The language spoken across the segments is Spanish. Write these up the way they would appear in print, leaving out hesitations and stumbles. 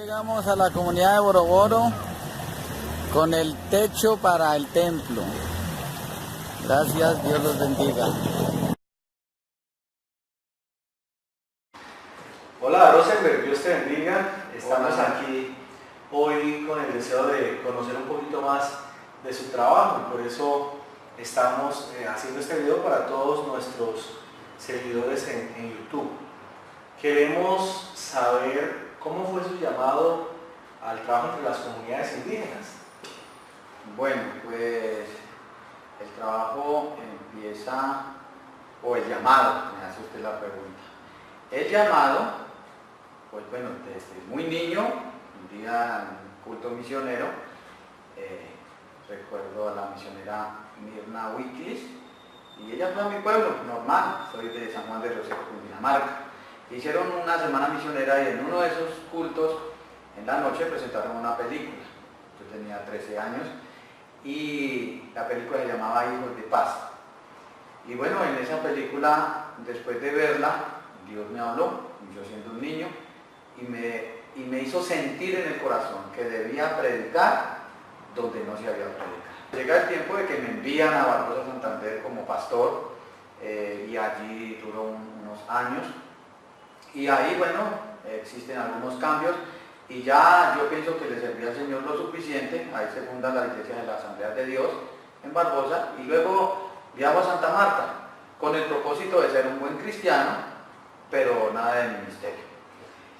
Llegamos a la comunidad de Boroboro con el techo para el templo. Gracias, Dios los bendiga. Hola Rosenberg, Dios te bendiga. Estamos Hola. aquí hoy con el deseo de conocer un poquito más de su trabajo y por eso estamos haciendo este video para todos nuestros seguidores en YouTube. Queremos saber cómo fue su llamado al trabajo entre las comunidades indígenas. Bueno, pues el trabajo empieza, o el llamado, me hace usted la pregunta. El llamado, pues bueno, desde muy niño, un día en un culto misionero, recuerdo a la misionera Mirna Wiklis, y ella fue a mi pueblo, normal, soy de San Juan de Rosero, Cundinamarca. Hicieron una semana misionera y en uno de esos cultos, en la noche, presentaron una película. Yo tenía 13 años y la película se llamaba Hijos de Paz. Y bueno, en esa película, después de verla, Dios me habló, yo siendo un niño, y me hizo sentir en el corazón que debía predicar donde no se había predicado. Llega el tiempo de que me envían a Barbosa Santander como pastor, y allí duró unos años. Y ahí, bueno, existen algunos cambios y ya yo pienso que le serví al Señor lo suficiente. Ahí se funda la iglesia de la Asamblea de Dios en Barbosa y luego viajo a Santa Marta con el propósito de ser un buen cristiano, pero nada de ministerio.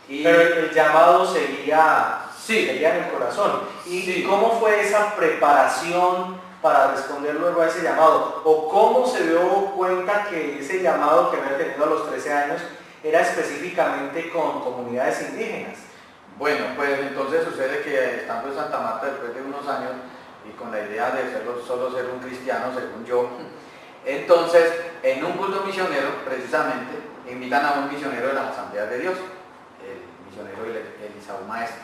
Pero el llamado seguía Sí. en el corazón. ¿Y Sí. cómo fue esa preparación para responder luego a ese llamado? ¿O cómo se dio cuenta que ese llamado que había tenido a los 13 años era específicamente con comunidades indígenas? Bueno, pues entonces sucede que estando en Santa Marta después de unos años y con la idea de solo ser un cristiano, según yo, entonces en un culto misionero, precisamente, invitan a un misionero de las Asambleas de Dios, el misionero Elisaú Maestro.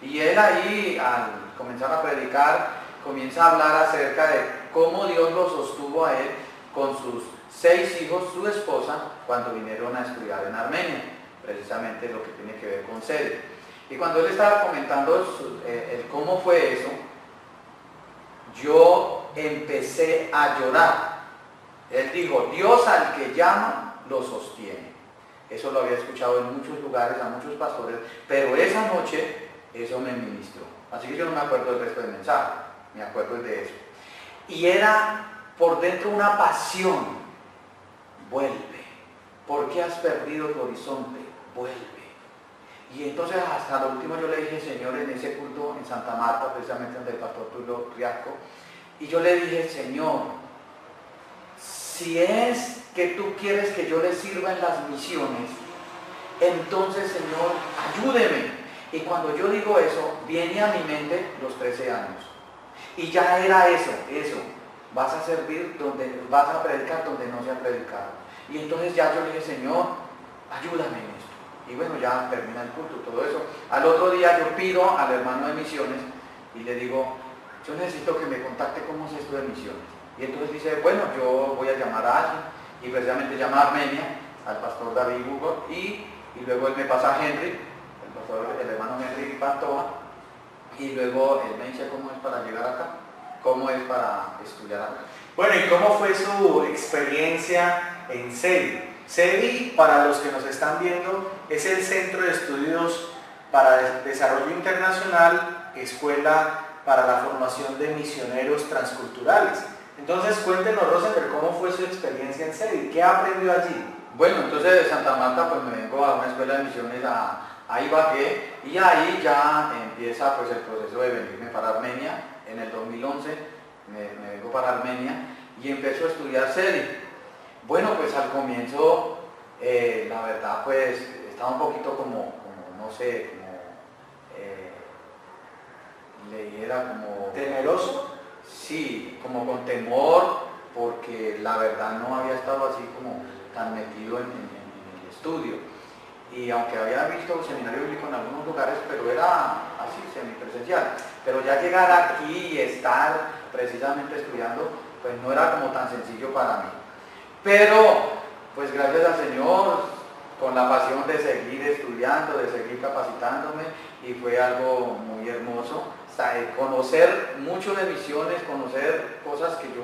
Y él ahí, al comenzar a predicar, comienza a hablar acerca de cómo Dios lo sostuvo a él con sus 6 hijos, su esposa, cuando vinieron a estudiar en Armenia, precisamente lo que tiene que ver con sede. Y cuando él estaba comentando el cómo fue eso, yo empecé a llorar. Él dijo, Dios al que llama, lo sostiene. Eso lo había escuchado en muchos lugares, a muchos pastores, pero esa noche eso me ministró. Así que yo no me acuerdo del resto del mensaje, me acuerdo de eso. Y era por dentro una pasión. Vuelve. ¿Por qué has perdido tu horizonte? Vuelve. Y entonces hasta lo último yo le dije, Señor, en ese culto en Santa Marta, precisamente donde el pastor Tulio Riasco, y yo le dije, Señor, si es que tú quieres que yo le sirva en las misiones, entonces, Señor, ayúdeme. Y cuando yo digo eso, viene a mi mente los 13 años. Y ya era eso. Vas a servir donde, vas a predicar donde no se ha predicado. Y entonces ya yo le dije, Señor, ayúdame en esto. Y bueno, ya termina el culto, todo eso. Al otro día yo pido al hermano de misiones y le digo, yo necesito que me contacte cómo es esto de misiones. Y entonces dice, bueno, yo voy a llamar a alguien. Y precisamente llama a Armenia, al pastor David Hugo, y luego él me pasa a Henry, el hermano Henry Pantoja, y luego él me dice cómo es para llegar acá, cómo es para estudiar acá. Bueno, ¿y cómo fue su experiencia en CEDI? CEDI, para los que nos están viendo, es el Centro de Estudios para el Desarrollo Internacional, Escuela para la Formación de Misioneros Transculturales. Entonces, cuéntenos, Rosenberg, ¿cómo fue su experiencia en CEDI? ¿Qué aprendió allí? Bueno, entonces de Santa Marta pues me vengo a una escuela de misiones a Ibagué y ahí ya empieza pues el proceso de venirme para Armenia. En el 2011 me vengo para Armenia y empiezo a estudiar CEDI. Bueno, pues al comienzo, la verdad pues estaba un poquito como no sé, le dijera como... ¿Temeroso? Sí, como con temor, porque la verdad no había estado así como tan metido en el estudio. Y aunque había visto un seminario bíblico en algunos lugares, pero era así, semipresencial. Pero ya llegar aquí y estar precisamente estudiando, pues no era como tan sencillo para mí. Pero, pues gracias al Señor, con la pasión de seguir estudiando, de seguir capacitándome, y fue algo muy hermoso. O sea, conocer mucho de misiones, conocer cosas que yo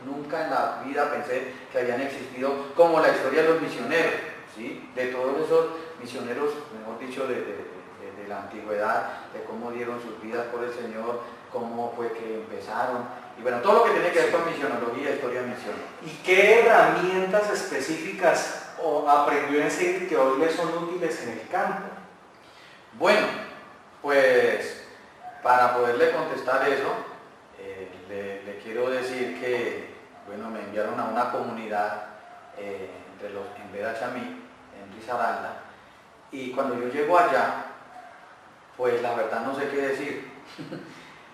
nunca en la vida pensé que habían existido, como la historia de los misioneros, ¿sí? De todos esos misioneros, mejor dicho, de la antigüedad, de cómo dieron sus vidas por el Señor, cómo fue que empezaron, y bueno, todo lo que tiene que ver con misionología, historia de misión. ¿Y qué herramientas específicas aprendió en SEDI que hoy le son útiles en el campo? Bueno, pues para poderle contestar eso, le quiero decir que, bueno, me enviaron a una comunidad en Verachamí, en Risaralda, y cuando yo llego allá, pues la verdad no sé qué decir.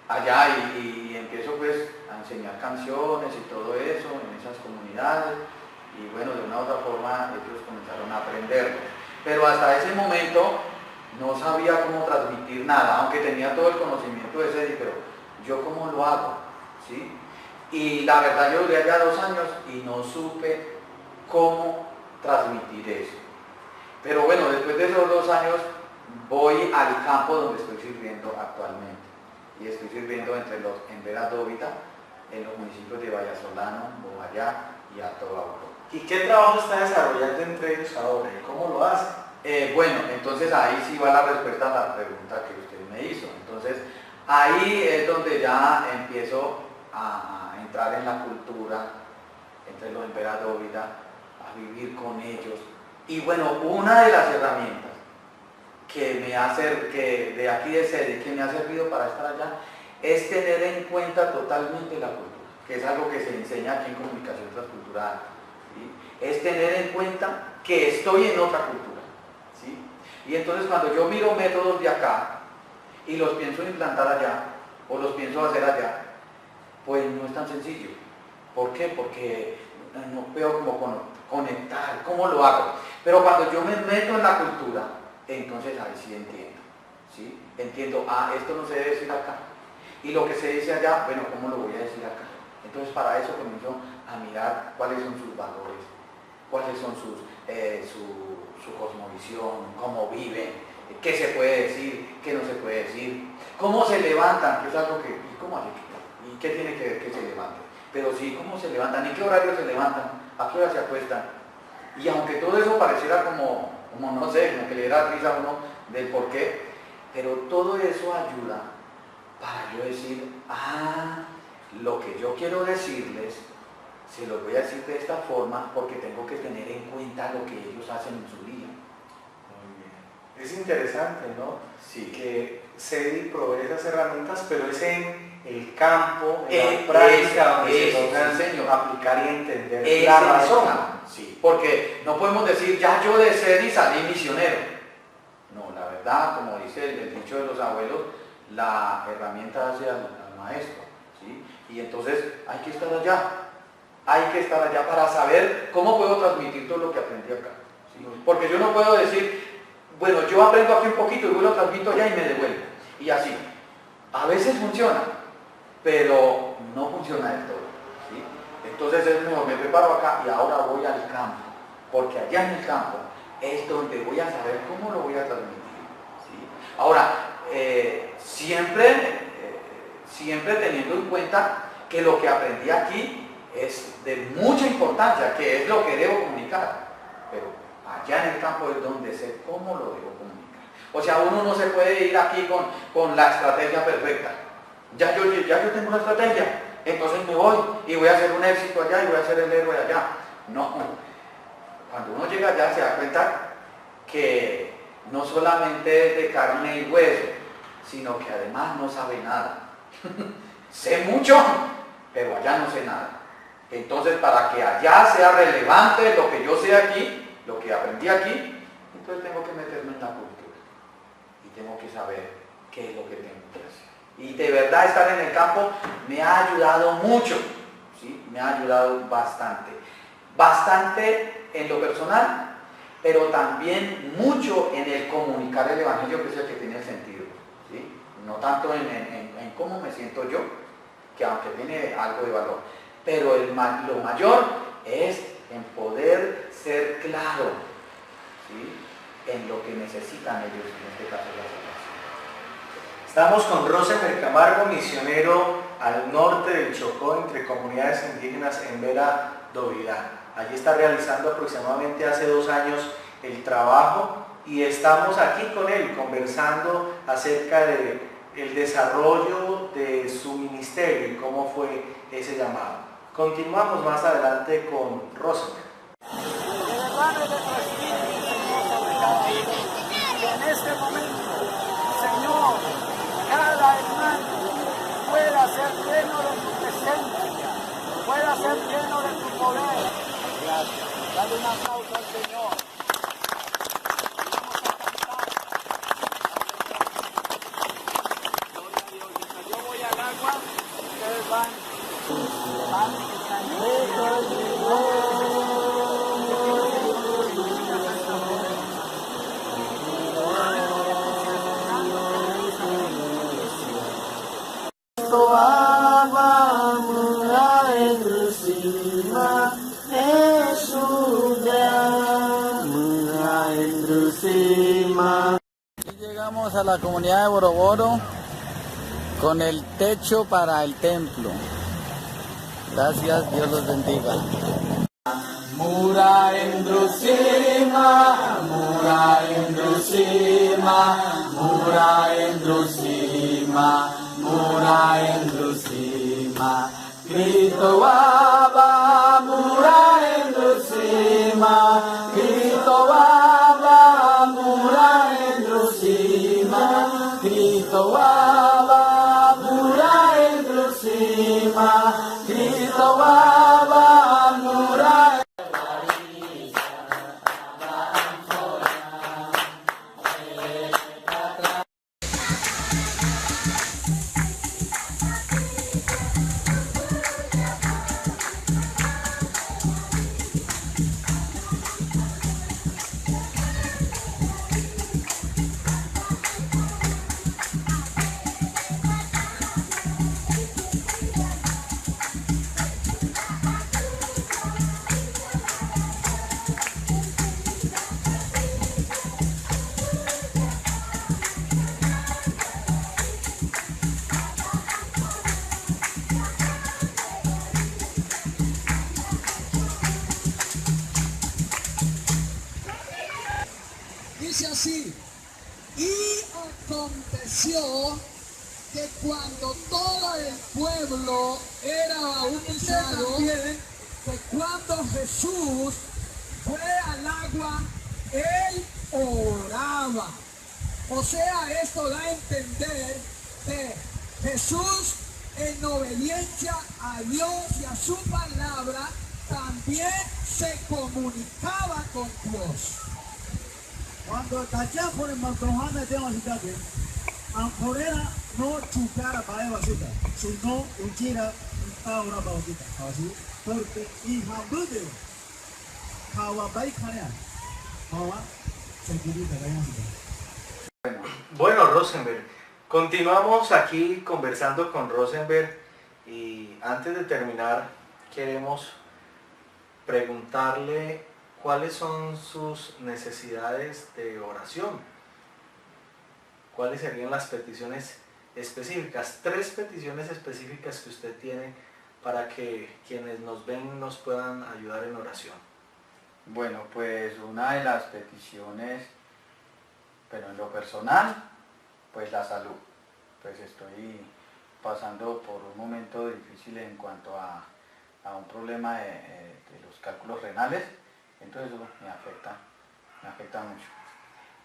Allá y empiezo pues a enseñar canciones y todo eso en esas comunidades, y bueno, de una u otra forma ellos comenzaron a aprenderlo. Pero hasta ese momento no sabía cómo transmitir nada, aunque tenía todo el conocimiento de SEDI, pero yo cómo lo hago, ¿sí? Y la verdad yo duré allá 2 años y no supe cómo transmitir eso. Pero bueno, después de esos 2 años voy al campo donde estoy sirviendo actualmente. Y estoy sirviendo en Veradóvita, en los municipios de Vallasolano, Bojayá y Alto Bauco. ¿Y qué trabajo está desarrollando entre ellos ahora? ¿Y cómo lo hace? Bueno, entonces ahí sí va la respuesta a la pregunta que usted me hizo. Entonces, ahí es donde ya empiezo a entrar en la cultura, entre los en Veradóvita, a vivir con ellos. Y bueno, una de las herramientas que me hace, que de aquí de SEDI, que me ha servido para estar allá, es tener en cuenta totalmente la cultura, que es algo que se enseña aquí en comunicación transcultural, ¿sí? Es tener en cuenta que estoy en otra cultura, ¿sí? Y entonces cuando yo miro métodos de acá y los pienso implantar allá, o los pienso hacer allá, pues no es tan sencillo. ¿Por qué? Porque no veo cómo conectar, cómo lo hago. Pero cuando yo me meto en la cultura, entonces ahí sí entiendo, ¿sí? Entiendo, esto no se debe decir acá, y lo que se dice allá, bueno, ¿cómo lo voy a decir acá? Entonces para eso comienzo a mirar cuáles son sus valores, cuáles son su cosmovisión, cómo viven, qué se puede decir, qué no se puede decir, cómo se levantan, que es algo que, ¿y qué tiene que ver que se levanten? Pero sí, cómo se levantan, en qué horario se levantan, a qué hora se acuestan. Y aunque todo eso pareciera como no sé, como que le diera risa a uno del por qué, pero todo eso ayuda para yo decir, lo que yo quiero decirles, se lo voy a decir de esta forma porque tengo que tener en cuenta lo que ellos hacen en su día. Muy bien. Es interesante, ¿no? Sí. Que SEDI provee esas herramientas, pero es en el campo, en la práctica, donde se logran aplicar y entender la razón. Sí, porque no podemos decir, ya yo de SEDI salí misionero. No, la verdad, como dice el dicho de los abuelos, la herramienta hace al maestro, ¿sí? Y entonces hay que estar allá para saber cómo puedo transmitir todo lo que aprendí acá, ¿sí? Porque yo no puedo decir, bueno, yo aprendo aquí un poquito y luego lo transmito allá y me devuelvo, y así. A veces funciona, pero no funciona del todo, ¿sí? Entonces es mejor, me preparo acá y ahora voy al campo, porque allá en el campo es donde voy a saber cómo lo voy a transmitir, ¿sí? Ahora, siempre teniendo en cuenta que lo que aprendí aquí es de mucha importancia, que es lo que debo comunicar, pero allá en el campo es donde sé cómo lo debo comunicar. O sea, uno no se puede ir aquí con la estrategia perfecta. Ya yo tengo una estrategia, entonces me voy y voy a hacer un éxito allá y voy a ser el héroe allá. No, cuando uno llega allá se da cuenta que no solamente es de carne y hueso, sino que además no sabe nada. Sé mucho, pero allá no sé nada. Entonces, para que allá sea relevante lo que yo sé aquí, lo que aprendí aquí, entonces tengo que meterme en la cultura y tengo que saber qué es lo que tengo que hacer. Y de verdad estar en el campo me ha ayudado mucho, ¿sí? Me ha ayudado bastante. Bastante en lo personal, pero también mucho en el comunicar el Evangelio, que es el que tiene el sentido, ¿sí? No tanto en cómo me siento yo, que aunque tiene algo de valor, pero lo mayor es en poder ser claro, ¿sí?, en lo que necesitan ellos, en este caso la salvación. Estamos con Rosenberg Camargo, misionero al norte del Chocó, entre comunidades indígenas en Vera Dovida. Allí está realizando aproximadamente hace 2 años el trabajo y estamos aquí con él conversando acerca de el desarrollo de su ministerio y cómo fue ese llamado. Continuamos más adelante con Rosenberg. En este momento, Señor, cada hermano pueda ser lleno de tu presencia, pueda ser lleno de tu poder. Gracias. Dale un aplauso al Señor. Vamos a cantar. Gloria a Dios. Mientras yo voy al agua, ustedes van. Y llegamos a la comunidad de Boroboro con el techo para el templo. Gracias, Dios los bendiga. Mura Endrusima, Mura Endrusima, Mura Endrusima, Mura Endrusima. Cristo Baba, Mura Endrusima, Cristo Baba, Mura Endrusima, Cristo Baba, Mura Endrusima, Cristo Baba, Mura. Dice así: y aconteció que cuando todo el pueblo era bautizado, que cuando Jesús fue al agua, él oraba. O sea, esto da a entender que Jesús, en obediencia a Dios y a su palabra, también se comunicaba con Dios. Cuando tachán por el mantojana de la Ancorera no chucara para basita, sino uchira ahora bautita, así, porque hija bude, kawa baikarea, kawa se quita la. Bueno, Rosenberg, continuamos aquí conversando con Rosenberg y antes de terminar queremos preguntarle cuáles son sus necesidades de oración. ¿Cuáles serían las peticiones específicas? 3 peticiones específicas que usted tiene para que quienes nos ven nos puedan ayudar en oración. Bueno, pues una de las peticiones, pero en lo personal, pues la salud. Pues estoy pasando por un momento difícil en cuanto a un problema de los cálculos renales, entonces eso me afecta mucho.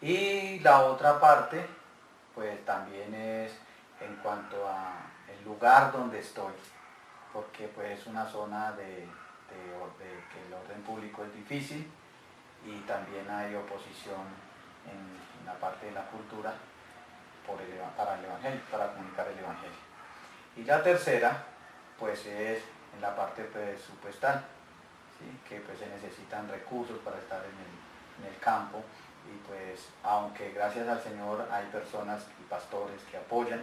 Y la otra parte, pues también es en cuanto a el lugar donde estoy, porque pues es una zona de que el orden público es difícil y también hay oposición en la parte de la cultura para el evangelio, para comunicar el evangelio. Y la tercera, pues es en la parte presupuestal, ¿sí?, que pues se necesitan recursos para estar en el campo, y pues aunque gracias al Señor hay personas y pastores que apoyan,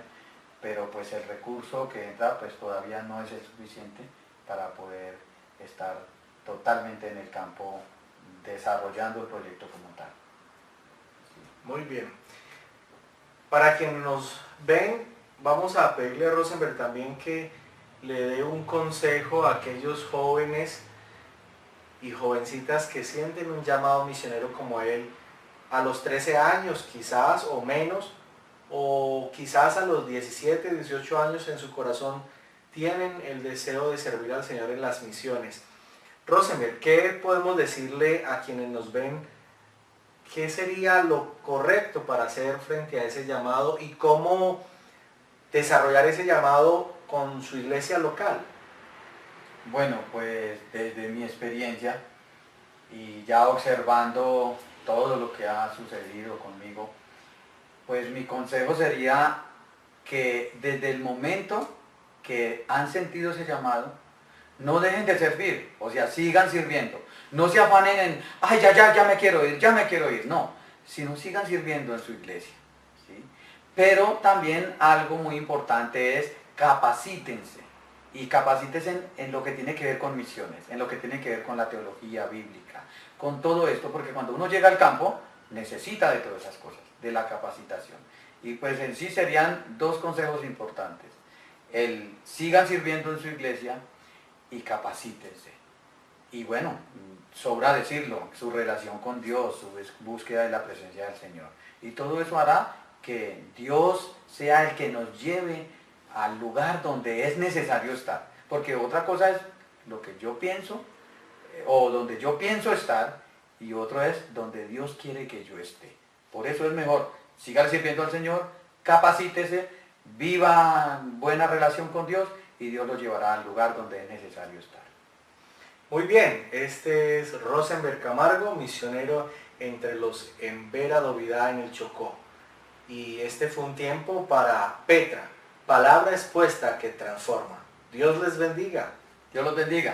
pero pues el recurso que entra pues todavía no es el suficiente para poder estar totalmente en el campo desarrollando el proyecto como tal. Muy bien. Para quienes nos ven, vamos a pedirle a Rosenberg también que le dé un consejo a aquellos jóvenes y jovencitas que sienten un llamado misionero como él a los 13 años quizás o menos, o quizás a los 17, 18 años en su corazón tienen el deseo de servir al Señor en las misiones. Rosenberg, ¿qué podemos decirle a quienes nos ven? ¿Qué sería lo correcto para hacer frente a ese llamado y cómo desarrollar ese llamado con su iglesia local? Bueno, pues desde mi experiencia y ya observando todo lo que ha sucedido conmigo, pues mi consejo sería que desde el momento que han sentido ese llamado, no dejen de servir, o sea, sigan sirviendo. No se afanen en, ay, ya me quiero ir, no, sino sigan sirviendo en su iglesia, ¿sí? Pero también algo muy importante es capacítense, y capacítense en lo que tiene que ver con misiones, en lo que tiene que ver con la teología bíblica, con todo esto, porque cuando uno llega al campo, necesita de todas esas cosas, de la capacitación. Y pues en sí serían dos consejos importantes: el sigan sirviendo en su iglesia y capacítense. Y bueno, sobra decirlo, su relación con Dios, su búsqueda de la presencia del Señor. Y todo eso hará que Dios sea el que nos lleve al lugar donde es necesario estar. Porque otra cosa es lo que yo pienso, o donde yo pienso estar, y otro es donde Dios quiere que yo esté. Por eso es mejor, siga sirviendo al Señor, capacítese, viva buena relación con Dios, y Dios lo llevará al lugar donde es necesario estar. Muy bien, este es Rosenberg Camargo, misionero entre los Embera Dovida en el Chocó. Y este fue un tiempo para Petra, palabra expuesta que transforma. Dios les bendiga. Dios los bendiga.